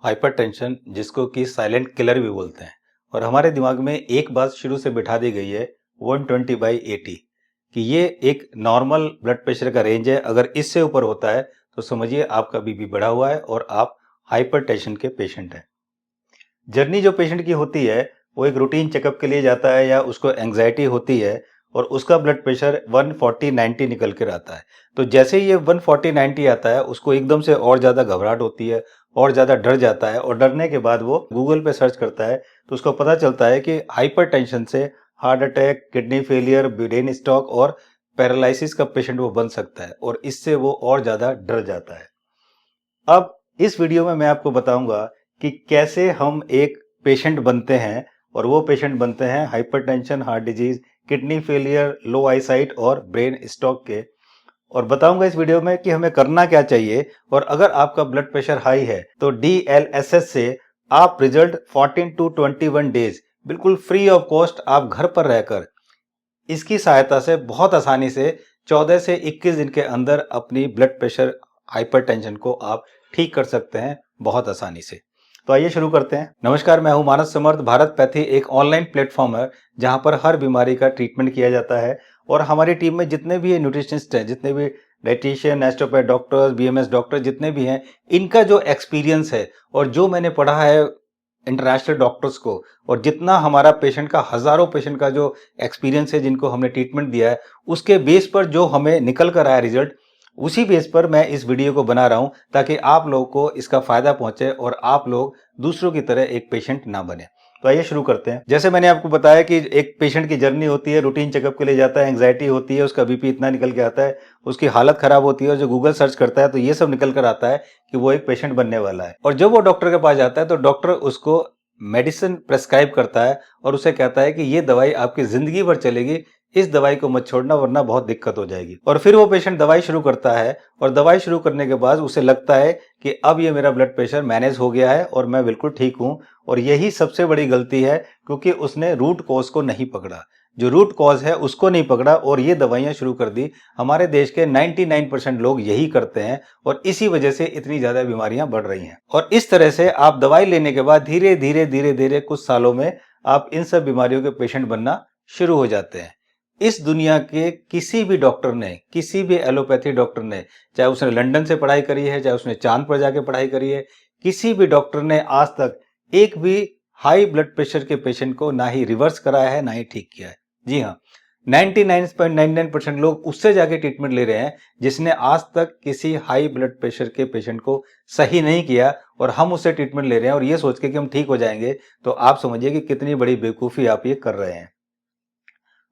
Hypertension जिसको कि silent killer भी बोलते हैं और हमारे दिमाग में एक बात शुरू से बिठा दी गई है 120/80 कि ये एक नॉर्मल ब्लड प्रेशर का रेंज है। अगर इससे ऊपर होता है तो समझिए आपका बीपी बढ़ा हुआ है और आप हाइपरटेंशन के पेशेंट हैं। जर्नी जो पेशेंट की होती है वो एक रूटीन चेकअप के लिए जाता है या उसको एंग्जाइटी होती है और उसका ब्लड प्रेशर 140/90 निकल कर आता है। तो जैसे ही ये 140/90 आता है उसको एकदम से और ज़्यादा घबराहट होती है और ज़्यादा डर जाता है और डरने के बाद वो गूगल पे सर्च करता है तो उसको पता चलता है कि हाइपरटेंशन से heart attack, kidney failure, brain stroke और पैरालिसिस का पेशेंट वो बन सकता है और इससे वो और ज़्यादा डर जाता है। अब इस वीडियो में मैं आपको बताऊंगा कि कैसे हम एक पेशेंट बनते हैं और वो पेशेंट बनते हैं hypertension, heart disease, kidney failure, low eyesight और ब्रेन स्ट्रोक के। और बताऊंगा इस वीडियो में कि हमें करना क्या चाहिए और अगर आपका ब्लड प्रेशर हाई है तो DLSS से आप रिजल्ट 14 to 21 डेज बिल्कुल फ्री ऑफ कॉस्ट आप घर पर रहकर इसकी सहायता से बहुत आसानी से 14 से 21 दिन के अंदर अपनी ब्लड प्रेशर हाइपरटेंशन को आप ठीक कर सकते हैं बहुत आसानी से। तो आइए शुरू करते हैं। नमस्कार, मैं हूं मानस समर्थ। भारत पैथी एक ऑनलाइन प्लेटफॉर्म है जहां पर हर बीमारी का ट्रीटमेंट किया जाता है और हमारी टीम में जितने भी न्यूट्रिशनिस्ट हैं, जितने भी dietitian, naturopath doctors, BMS doctor जितने भी हैं, इनका जो एक्सपीरियंस है और जो मैंने पढ़ा है इंटरनेशनल डॉक्टर्स को और जितना हमारा पेशेंट का, हजारों पेशेंट का जो एक्सपीरियंस है जिनको हमने ट्रीटमेंट दिया है, उसके बेस पर जो हमें निकल कर आया रिजल्ट, उसी बेस पर मैं इस वीडियो को बना रहा हूं ताकि आप लोगों को इसका फायदा पहुंचे और आप लोग दूसरों की तरह एक पेशेंट ना बने। तो आइए शुरू करते हैं। जैसे मैंने आपको बताया कि एक पेशेंट की जर्नी होती है, रूटीन चेकअप के लिए जाता है, एंग्जाइटी होती है, उसका बीपी इतना निकल के आता है, उसकी हालत खराब होती है और जो गूगल सर्च करता है तो ये सब निकल कर आता है कि वो एक पेशेंट बनने वाला है। और जब वो डॉक्टर के पास जाता है तो डॉक्टर उसको मेडिसिन प्रेस्क्राइब करता है और उसे कहता है कि ये दवाई आपकी जिंदगी भर चलेगी, इस दवाई को मत छोड़ना वरना बहुत दिक्कत हो जाएगी। और फिर वो पेशेंट दवाई शुरू करता है और दवाई शुरू करने के बाद उसे लगता है कि अब ये मेरा ब्लड प्रेशर मैनेज हो गया है और मैं बिल्कुल ठीक हूं। और यही सबसे बड़ी गलती है क्योंकि उसने रूट कॉज को नहीं पकड़ा, जो रूट कॉज है उसको नहीं पकड़ा और ये दवाइयां शुरू कर दी। हमारे देश के 99% लोग यही करते हैं और इसी वजह से इतनी ज्यादा बीमारियां बढ़ रही हैं। और इस तरह से आप दवाई लेने के बाद धीरे धीरे धीरे धीरे कुछ सालों में आप इन सब बीमारियों के पेशेंट बनना शुरू हो जाते हैं। इस दुनिया के किसी भी डॉक्टर ने, किसी भी एलोपैथी डॉक्टर ने, चाहे उसने लंदन से पढ़ाई करी है, चाहे उसने चांद पर जाके पढ़ाई करी है, किसी भी डॉक्टर ने आज तक एक भी हाई ब्लड प्रेशर के पेशेंट को ना ही रिवर्स कराया है ना ही ठीक किया है। जी हाँ, 99.99% लोग उससे जाके ट्रीटमेंट ले रहे हैं जिसने आज तक किसी हाई ब्लड प्रेशर के पेशेंट को सही नहीं किया और हम उससे ट्रीटमेंट ले रहे हैं और ये सोच के कि हम ठीक हो जाएंगे। तो आप समझिए कि कितनी बड़ी बेवकूफ़ी आप ये कर रहे हैं।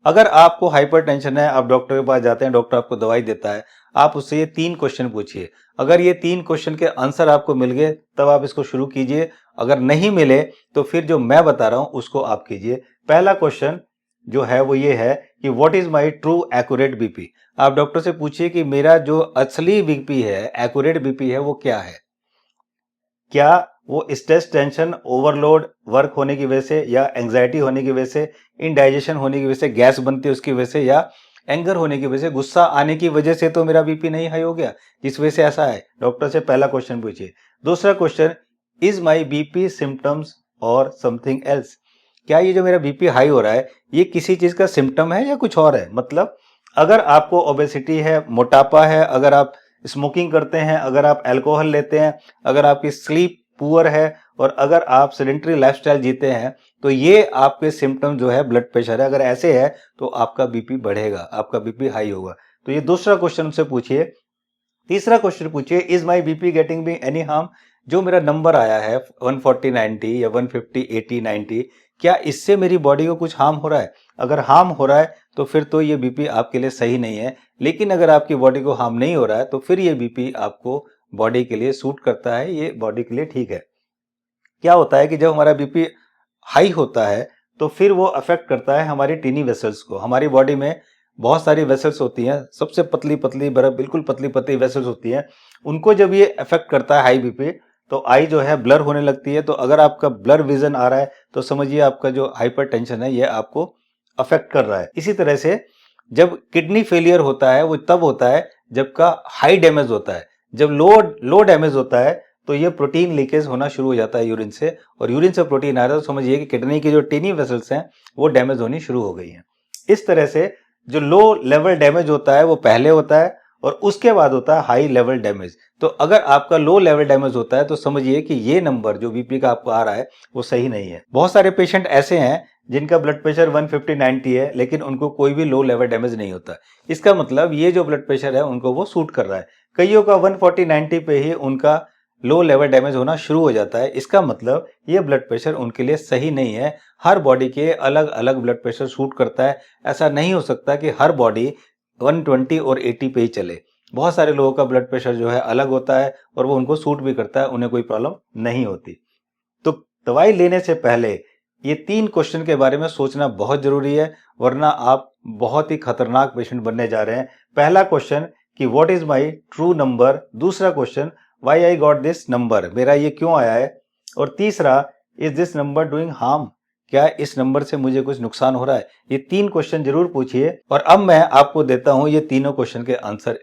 अगर आपको हाइपरटेंशन है, आप डॉक्टर के पास जाते हैं, डॉक्टर आपको दवाई देता है, आप उससे ये 3 क्वेश्चन पूछिए। अगर ये 3 क्वेश्चन के आंसर आपको मिल गए तब आप इसको शुरू कीजिए। अगर नहीं मिले तो फिर जो मैं बता रहा हूं उसको आप कीजिए। पहला क्वेश्चन जो है वो ये है कि what is my true accurate BP. आप डॉक्टर से पूछिए कि मेरा जो असली बीपी है, एक्यूरेट बीपी है, वो क्या है। क्या वो स्ट्रेस, टेंशन, ओवरलोड, वर्क होने की वजह से या एंजाइटी होने की वजह से, इनडाइजेशन होने की वजह से, गैस बनती है उसकी वजह से, या एंगर होने की वजह से, गुस्सा आने की वजह से तो मेरा बीपी नहीं हाई हो गया जिस वजह से ऐसा है। डॉक्टर से पहला क्वेश्चन पूछिए। दूसरा question, is my BP symptoms और समथिंग एल्स। क्या ये जो मेरा बीपी हाई हो रहा है ये किसी चीज का सिम्टम है या कुछ और है। मतलब अगर आपको ओबेसिटी है, मोटापा है, अगर आप स्मोकिंग करते हैं, अगर आप अल्कोहल लेते हैं, अगर आपकी स्लीप पुअर है और अगर आप सेडेंटरी लाइफस्टाइल जीते हैं तो ये आपके सिम्टम जो है ब्लड प्रेशर है। अगर ऐसे है तो आपका बीपी बढ़ेगा, आपका बीपी हाई होगा। तो ये दूसरा क्वेश्चन उनसे पूछिए। तीसरा क्वेश्चन पूछिए, is my BP getting me any harm. जो मेरा नंबर आया है 140/90 या 150/80/90, क्या इससे मेरी बॉडी को कुछ हार्म हो रहा है। अगर हार्म हो रहा है तो फिर तो ये बीपी आपके लिए सही नहीं है। लेकिन अगर आपकी बॉडी को हार्म नहीं हो रहा है तो फिर ये बीपी आपको बॉडी के लिए सूट करता है, ये बॉडी के लिए ठीक है। क्या होता है कि जब हमारा बीपी हाई होता है तो फिर वो अफेक्ट करता है हमारी टीनी वेसल्स को। हमारी बॉडी में बहुत सारी वेसल्स होती हैं, सबसे पतली पतली बर्फ, बिल्कुल पतली पतली वेसल्स होती हैं। उनको जब ये अफेक्ट करता है हाई बीपी तो आई जो है ब्लर होने लगती है। तो अगर आपका ब्लर विजन आ रहा है तो समझिए आपका जो हाइपर टेंशन है ये आपको अफेक्ट कर रहा है। इसी तरह से जब किडनी फेलियर होता है वो तब होता है जब का हाई डैमेज होता है। जब लो लो डैमेज होता है तो ये प्रोटीन लीकेज होना शुरू हो जाता है यूरिन से, और यूरिन से प्रोटीन आ रहा है तो समझिए कि किडनी की जो टिनी वेसल्स हैं वो डैमेज होनी शुरू हो गई हैं। इस तरह से जो लो लेवल डैमेज होता है वो पहले होता है और उसके बाद होता है हाई लेवल डैमेज। तो अगर आपका लो लेवल डैमेज होता है तो समझिए कि ये नंबर जो बीपी का आपको आ रहा है वो सही नहीं है। बहुत सारे पेशेंट ऐसे हैं जिनका ब्लड प्रेशर 150/90 है लेकिन उनको कोई भी लो लेवल डैमेज नहीं होता। इसका मतलब ये जो ब्लड प्रेशर है उनको वो सूट कर रहा है। कईयों का 140/90 पे ही उनका लो लेवल डैमेज होना शुरू हो जाता है। इसका मतलब ये ब्लड प्रेशर उनके लिए सही नहीं है। हर बॉडी के अलग अलग ब्लड प्रेशर सूट करता है। ऐसा नहीं हो सकता कि हर बॉडी 120 और 80 पे ही चले। बहुत सारे लोगों का ब्लड प्रेशर जो है अलग होता है और वो उनको सूट भी करता है, उन्हें कोई प्रॉब्लम नहीं होती। तो दवाई लेने से पहले ये 3 क्वेश्चन के बारे में सोचना बहुत जरूरी है, वरना आप बहुत ही खतरनाक पेशेंट बनने जा रहे हैं। पहला क्वेश्चन कि what is my true number, दूसरा question why I got this number, मेरा ये क्यों आया है, और तीसरा is this number doing harm, क्या इस नंबर से मुझे कुछ नुकसान हो रहा है। ये 3 क्वेश्चन जरूर पूछिए और अब मैं आपको देता हूं ये तीनों क्वेश्चन के आंसर।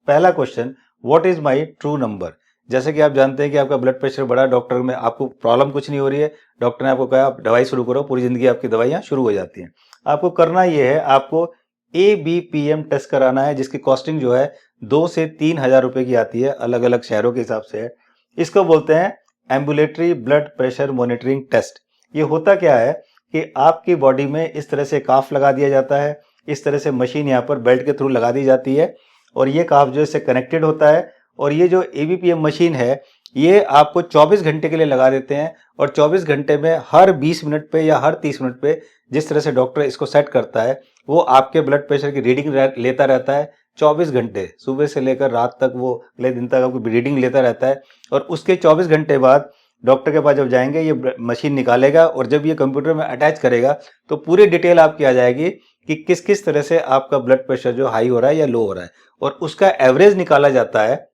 पहला question, what is my true number. जैसे कि आप जानते हैं कि आपका ब्लड प्रेशर बढ़ा, डॉक्टर में आपको प्रॉब्लम कुछ नहीं हो रही है, डॉक्टर ने आपको कहा आप दवाई शुरू करो, पूरी जिंदगी आपकी दवाइयां शुरू हो जाती हैं। आपको करना यह है, आपको ABPM टेस्ट कराना है जिसकी कॉस्टिंग जो है 2 से 3 हजार रुपए की आती है, अलग अलग शहरों के हिसाब से है। इसको बोलते हैं ambulatory blood pressure monitoring test. ये होता क्या है कि आपकी बॉडी में इस तरह से काफ लगा दिया जाता है, इस तरह से मशीन यहाँ पर बेल्ट के थ्रू लगा दी जाती है और ये काफ जो इससे कनेक्टेड होता है, और ये जो ABPM मशीन है ये आपको 24 घंटे के लिए लगा देते हैं, और 24 घंटे में हर 20 मिनट पे या हर 30 मिनट पे जिस तरह से डॉक्टर इसको सेट करता है वो आपके ब्लड प्रेशर की रीडिंग लेता रहता है 24 घंटे, सुबह से लेकर रात तक वो अगले दिन तक आपको रीडिंग लेता रहता है। और उसके 24 घंटे बाद डॉक्टर के पास जब जाएंगे ये मशीन निकालेगा और जब ये कंप्यूटर में अटैच करेगा तो पूरी डिटेल आपकी आ जाएगी कि किस किस तरह से आपका ब्लड प्रेशर जो हाई हो रहा है या लो हो रहा है, और उसका एवरेज निकाला जाता है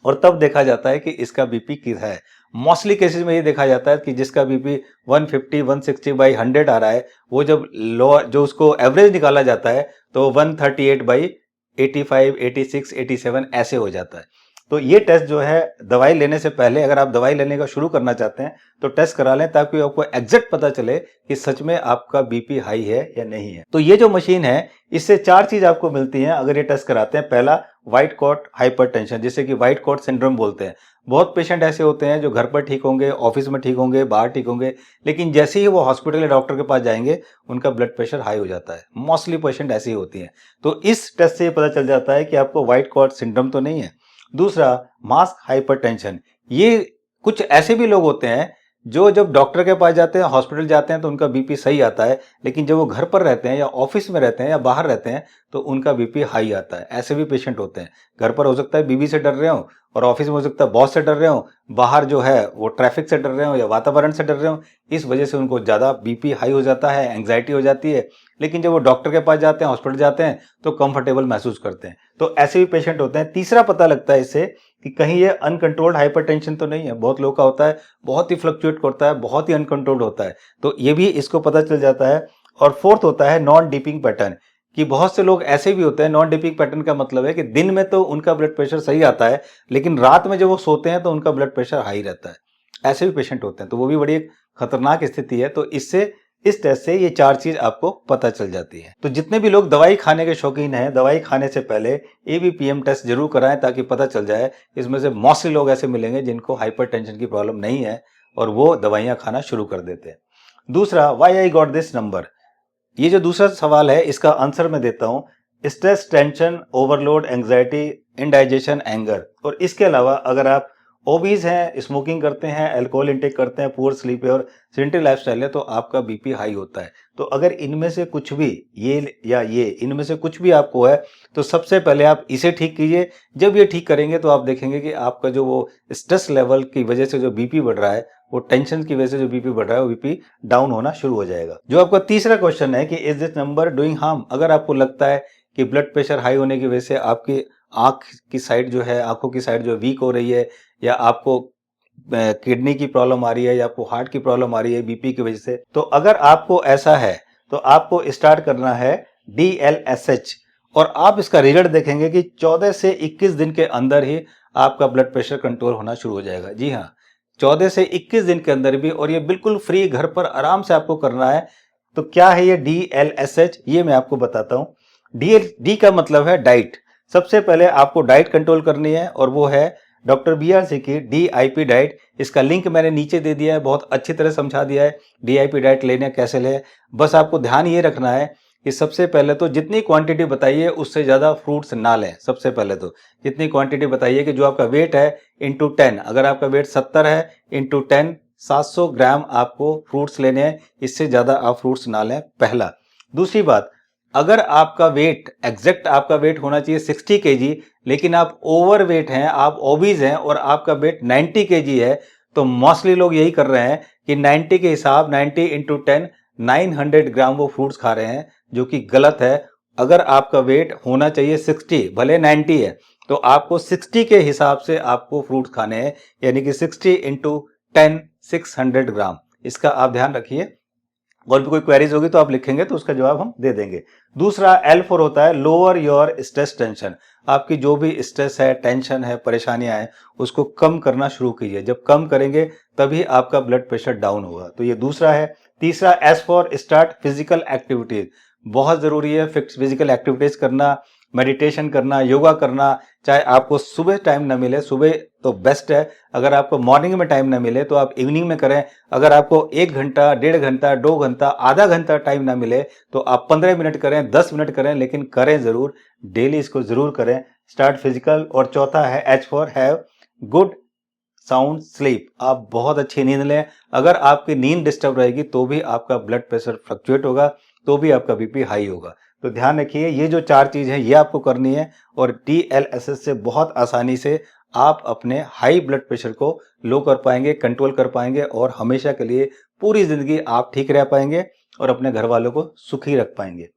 और तब देखा जाता है कि इसका बीपी कितना है। मोस्टली केसेस में ये देखा जाता है कि जिसका बीपी 150 160/100 आ रहा है, वो जब लो जो उसको एवरेज निकाला जाता है तो 138/85 86 87 ऐसे हो जाता है। तो ये टेस्ट जो है दवाई लेने से पहले, अगर आप दवाई लेने का शुरू करना चाहते हैं तो टेस्ट करा लें ताकि आपको एग्जैक्ट पता चले कि सच में आपका बीपी हाई है या नहीं है। तो ये जो मशीन है इससे 4 चीज आपको मिलती हैं अगर ये टेस्ट कराते हैं। पहला, व्हाइट कॉट हाइपरटेंशन, जिसे कि व्हाइट कॉट सिंड्रोम बोलते हैं। बहुत पेशेंट ऐसे होते हैं जो घर पर ठीक होंगे, ऑफिस में ठीक होंगे, बाहर ठीक होंगे, लेकिन जैसे ही वो हॉस्पिटल या डॉक्टर के पास जाएंगे उनका ब्लड प्रेशर हाई हो जाता है। मोस्टली पेशेंट ऐसे ही होती हैं। तो इस टेस्ट से पता चल जाता है कि आपको व्हाइट कॉट सिंड्रोम तो नहीं है। दूसरा, मास्क हाइपरटेंशन। ये कुछ ऐसे भी लोग होते हैं जो जब डॉक्टर के पास जाते हैं, हॉस्पिटल जाते हैं तो उनका बीपी सही आता है, लेकिन जब वो घर पर रहते हैं या ऑफिस में रहते हैं या बाहर रहते हैं तो उनका बीपी हाई आता है। ऐसे भी पेशेंट होते हैं। घर पर हो सकता है बीवी से डर रहे हो और ऑफिस में हो सकता है बॉस से डर रहे हो, बाहर जो है वो ट्रैफिक से डर रहे हो या वातावरण से डर रहे हो, इस वजह से उनको ज्यादा बीपी हाई हो जाता है, एंग्जाइटी हो जाती है। लेकिन जब वो डॉक्टर के पास जाते हैं, हॉस्पिटल जाते हैं तो कंफर्टेबल महसूस करते हैं। तो ऐसे भी पेशेंट होते हैं। तीसरा पता लगता है इससे कि कहीं ये अनकंट्रोल्ड हाइपरटेंशन तो नहीं है। बहुत लोगों का होता है, बहुत ही फ्लक्चुएट करता है, बहुत ही अनकंट्रोल्ड होता है, तो ये भी इसको पता चल जाता है। और फोर्थ होता है नॉन डिपिंग पैटर्न, कि बहुत से लोग ऐसे भी होते हैं। नॉन डिपिंग पैटर्न का मतलब है कि दिन में तो उनका ब्लड प्रेशर सही आता है लेकिन रात में जब वो सोते हैं तो उनका ब्लड प्रेशर हाई रहता है। ऐसे भी पेशेंट होते हैं, तो वो भी बड़ी एक खतरनाक स्थिति है। तो इससे इस टेस्ट से ये 4 चीज आपको पता चल जाती है। तो जितने भी लोग दवाई खाने के शौकीन हैं, दवाई खाने से पहले ABPM टेस्ट जरूर कराएं ताकि पता चल जाए। इसमें से मोस्टली लोग ऐसे मिलेंगे जिनको हाइपरटेंशन की प्रॉब्लम नहीं है और वो दवाइयां खाना शुरू कर देते हैं। दूसरा, why I got this number. ये जो दूसरा सवाल है इसका आंसर मैं देता हूं। Stress, tension, overload, anxiety, indigestion, anger. और इसके अलावा अगर आप ओबीज हैं, स्मोकिंग करते हैं, अल्कोहल इंटेक करते हैं, पुअर स्लीप है और सेडेंटरी लाइफस्टाइल है, तो आपका बीपी हाई होता है। तो अगर इनमें से कुछ भी, ये या ये, इनमें से कुछ भी आपको है तो सबसे पहले आप इसे ठीक कीजिए। जब ये ठीक करेंगे तो आप देखेंगे कि आपका जो वो स्ट्रेस लेवल की वजह से जो बीपी बढ़ रहा है, वो टेंशन की वजह से जो बीपी बढ़ रहा है, वो बीपी डाउन होना शुरू हो जाएगा। जो आपका तीसरा क्वेश्चन है कि is this number doing harm. अगर आपको लगता है कि ब्लड प्रेशर हाई होने की वजह से आपकी आंख की साइड जो है, आंखों की साइड जो वीक हो रही है, या आपको किडनी की प्रॉब्लम आ रही है, या आपको हार्ट की प्रॉब्लम आ रही है बीपी की वजह से, तो अगर आपको ऐसा है तो आपको स्टार्ट करना है DLSH। और आप इसका रिजल्ट देखेंगे कि 14 से 21 दिन के अंदर ही आपका ब्लड प्रेशर कंट्रोल होना शुरू हो जाएगा। जी हाँ, 14 से 21 दिन के अंदर भी, और ये बिल्कुल फ्री घर पर आराम से आपको करना है। तो क्या है ये DLSH, ये मैं आपको बताता हूँ। डी का मतलब है डाइट। सबसे पहले आपको डाइट कंट्रोल करनी है, और वो है डॉक्टर BRC की DIP डाइट। इसका लिंक मैंने नीचे दे दिया है, बहुत अच्छी तरह समझा दिया है DIP डाइट लेने कैसे ले। बस आपको ध्यान ये रखना है कि सबसे पहले तो जितनी क्वांटिटी बताइए उससे ज़्यादा फ्रूट्स ना लें। सबसे पहले तो जितनी क्वांटिटी बताइए कि जो आपका वेट है इंटू 10, अगर आपका वेट 70 है इंटू 10, 700 ग्राम आपको फ्रूट्स लेने हैं, इससे ज़्यादा आप फ्रूट्स ना लें, पहला। दूसरी बात, अगर आपका वेट एग्जैक्ट आपका वेट होना चाहिए 60 kg, लेकिन आप ओवर वेट हैं, आप ओबीज हैं और आपका वेट 90 kg है, तो मोस्टली लोग यही कर रहे हैं कि 90 के हिसाब 90 इंटू 10, 900 ग्राम वो फ्रूट्स खा रहे हैं, जो कि गलत है। अगर आपका वेट होना चाहिए 60, भले 90 है, तो आपको 60 के हिसाब से आपको फ्रूट्स खाने हैं, यानी कि 60 इंटू 10, 600 ग्राम। इसका आप ध्यान रखिए। और भी कोई क्वेरीज होगी तो आप लिखेंगे तो उसका जवाब हम दे देंगे। दूसरा L4 होता है लोअर योर स्ट्रेस टेंशन। आपकी जो भी स्ट्रेस है, टेंशन है, परेशानियां हैं, उसको कम करना शुरू कीजिए। जब कम करेंगे तभी आपका ब्लड प्रेशर डाउन होगा। तो ये दूसरा है। तीसरा S for start physical activities. बहुत जरूरी है फिजिकल एक्टिविटीज करना, मेडिटेशन करना, योगा करना। चाहे आपको सुबह टाइम ना मिले, सुबह तो बेस्ट है। अगर आपको मॉर्निंग में टाइम ना मिले तो आप इवनिंग में करें। अगर आपको 1 घंटा, 1.5 घंटा, 2 घंटा, आधा घंटा टाइम ना मिले तो आप 15 मिनट करें, 10 मिनट करें, लेकिन करें जरूर। डेली इसको जरूर करें। Start physical. और चौथा है H for have good sound sleep. आप बहुत अच्छी नींद लें। अगर आपकी नींद डिस्टर्ब रहेगी तो भी आपका ब्लड प्रेशर फ्लक्चुएट होगा, तो भी आपका बीपी हाई होगा। तो ध्यान रखिए, ये जो 4 चीज है ये आपको करनी है, और DLSS से बहुत आसानी से आप अपने हाई ब्लड प्रेशर को लो कर पाएंगे, कंट्रोल कर पाएंगे, और हमेशा के लिए पूरी जिंदगी आप ठीक रह पाएंगे और अपने घर वालों को सुखी रख पाएंगे।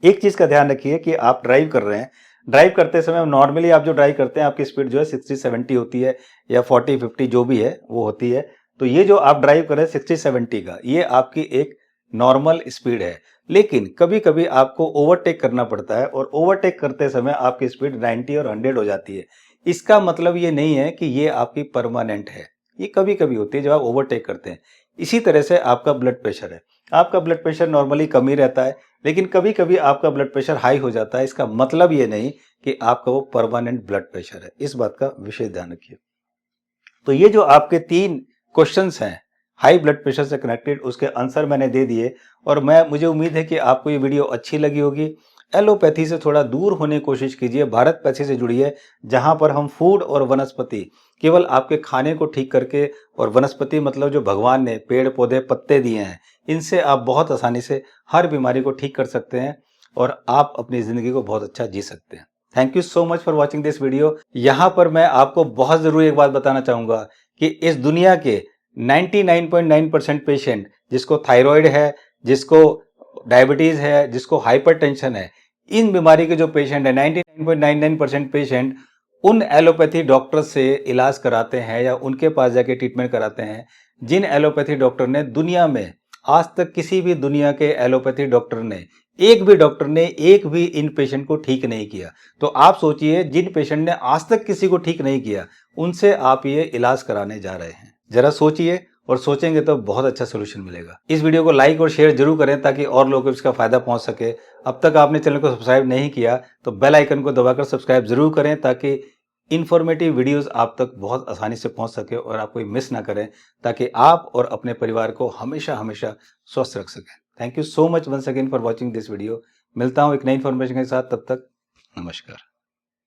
एक चीज का ध्यान रखिए कि आप ड्राइव कर रहे हैं, ड्राइव करते समय नॉर्मली आप जो ड्राइव करते हैं आपकी स्पीड जो है 60-70 होती है, या 40-50 जो भी है वो होती है। तो ये जो आप ड्राइव कर रहे हैं 60-70 का, ये आपकी एक नॉर्मल स्पीड है। लेकिन कभी कभी आपको ओवरटेक करना पड़ता है, और ओवरटेक करते समय आपकी स्पीड 90 और 100 हो जाती है। इसका मतलब ये नहीं है कि ये आपकी परमानेंट है, ये कभी कभी होती है जब आप ओवरटेक करते हैं। इसी तरह से आपका ब्लड प्रेशर है। आपका ब्लड प्रेशर नॉर्मली कम ही रहता है, लेकिन कभी कभी आपका ब्लड प्रेशर हाई हो जाता है। इसका मतलब ये नहीं कि आपका वो परमानेंट ब्लड प्रेशर है। इस बात का विशेष ध्यान रखिए। तो ये जो आपके 3 क्वेश्चंस हैं हाई ब्लड प्रेशर से कनेक्टेड, उसके आंसर मैंने दे दिए, और मुझे उम्मीद है कि आपको ये वीडियो अच्छी लगी होगी। एलोपैथी से थोड़ा दूर होने की कोशिश कीजिए, भारत पैथी से जुड़िए, जहां पर हम फूड और वनस्पति, केवल आपके खाने को ठीक करके, और वनस्पति मतलब जो भगवान ने पेड़ पौधे पत्ते दिए हैं, इनसे आप बहुत आसानी से हर बीमारी को ठीक कर सकते हैं, और आप अपनी जिंदगी को बहुत अच्छा जी सकते हैं। Thank you so much for watching this video. यहाँ पर मैं आपको बहुत जरूरी एक बात बताना चाहूंगा कि इस दुनिया के 99.9% पेशेंट, जिसको थायराइड है, जिसको डायबिटीज है, जिसको हाइपरटेंशन है, इन बीमारी के जो पेशेंट है 99.99% पेशेंट उन एलोपैथी डॉक्टर से इलाज कराते हैं, या उनके पास जाके ट्रीटमेंट कराते हैं जिन एलोपैथी डॉक्टर ने दुनिया में आज तक, किसी भी दुनिया के एलोपैथी डॉक्टर ने, एक भी डॉक्टर ने एक भी इन पेशेंट को ठीक नहीं किया। तो आप सोचिए, जिन पेशेंट ने आज तक किसी को ठीक नहीं किया, उनसे आप ये इलाज कराने जा रहे हैं। जरा सोचिए, और सोचेंगे तो बहुत अच्छा सोल्यूशन मिलेगा। इस वीडियो को लाइक और शेयर जरूर करें ताकि और लोगों को इसका फायदा पहुंच सके। अब तक आपने चैनल को सब्सक्राइब नहीं किया तो बेल आइकन को दबाकर सब्सक्राइब जरूर करें, ताकि इन्फॉर्मेटिव वीडियोस आप तक बहुत आसानी से पहुंच सके और आप कोई मिस ना करें, ताकि आप और अपने परिवार को हमेशा हमेशा स्वस्थ रख सकें। Thank you so much once again for watching this video. मिलता हूं एक नई इन्फॉर्मेशन के साथ, तब तक नमस्कार।